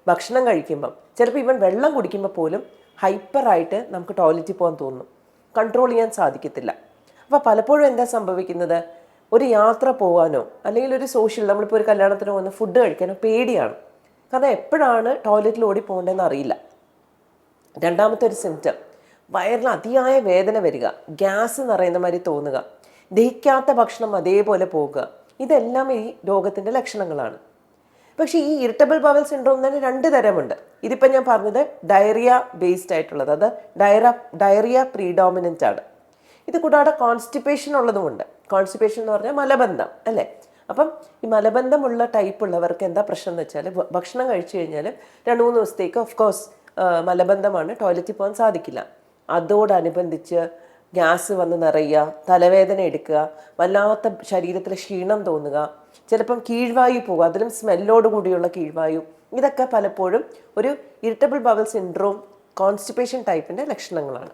ഭക്ഷണം കഴിക്കുമ്പം, ചിലപ്പോൾ ഇവൻ വെള്ളം കുടിക്കുമ്പോൾ പോലും ഹൈപ്പറായിട്ട് നമുക്ക് ടോയ്ലറ്റിൽ പോകാൻ തോന്നും, കൺട്രോൾ ചെയ്യാൻ സാധിക്കത്തില്ല. അപ്പോൾ പലപ്പോഴും എന്താ സംഭവിക്കുന്നത്, ഒരു യാത്ര പോകാനോ അല്ലെങ്കിൽ ഒരു സോഷ്യൽ, നമ്മളിപ്പോൾ ഒരു കല്യാണത്തിന് പോകുന്ന ഫുഡ് കഴിക്കാനോ പേടിയാണ്. കാരണം എപ്പോഴാണ് ടോയ്ലറ്റിൽ ഓടി പോകേണ്ടതെന്ന് അറിയില്ല. രണ്ടാമത്തെ ഒരു സിംറ്റം, വയറിന് അതിയായ വേദന വരിക, ഗ്യാസ് നിറയുന്ന മാതിരി തോന്നുക, ദഹിക്കാത്ത ഭക്ഷണം അതേപോലെ പോകുക. ഇതെല്ലാം ഈ രോഗത്തിൻ്റെ ലക്ഷണങ്ങളാണ്. പക്ഷേ ഈ ഇറിറ്റബിൾ ബവൽ സിൻഡ്രോം തന്നെ 2 തരമുണ്ട്. ഇതിപ്പോൾ ഞാൻ പറഞ്ഞത് ഡയറിയ ബേസ്ഡ് ആയിട്ടുള്ളത്, അത് ഡയറിയ പ്രീഡോമിനൻ്റ് ആണ്. ഇത് കൂടാതെ കോൺസ്റ്റിപ്പേഷൻ ഉള്ളതുമുണ്ട്. കോൺസ്റ്റിപ്പേഷൻ എന്ന് പറഞ്ഞാൽ മലബന്ധം അല്ലേ. അപ്പം ഈ മലബന്ധമുള്ള ടൈപ്പ് ഉള്ളവർക്ക് എന്താ പ്രശ്നം എന്ന് വെച്ചാൽ, ഭക്ഷണം കഴിച്ചു കഴിഞ്ഞാൽ 2-3 ദിവസത്തേക്ക് ഓഫ് കോഴ്സ് മലബന്ധമാണ്, ടോയ്ലറ്റിൽ പോകാൻ സാധിക്കില്ല. അതോടനുബന്ധിച്ച് ഗ്യാസ് വന്ന് നിറയുക, തലവേദന എടുക്കുക, വല്ലാത്ത ശരീരത്തിൽ ക്ഷീണം തോന്നുക, ചിലപ്പം കീഴ്വായു പോകുക, അതിലും സ്മെല്ലോട് കൂടിയുള്ള കീഴ്വായു. ഇതൊക്കെ പലപ്പോഴും ഒരു ഇറിറ്റബിൾ ബവൽ സിൻഡ്രോം കോൺസ്റ്റിപ്പേഷൻ ടൈപ്പിൻ്റെ ലക്ഷണങ്ങളാണ്.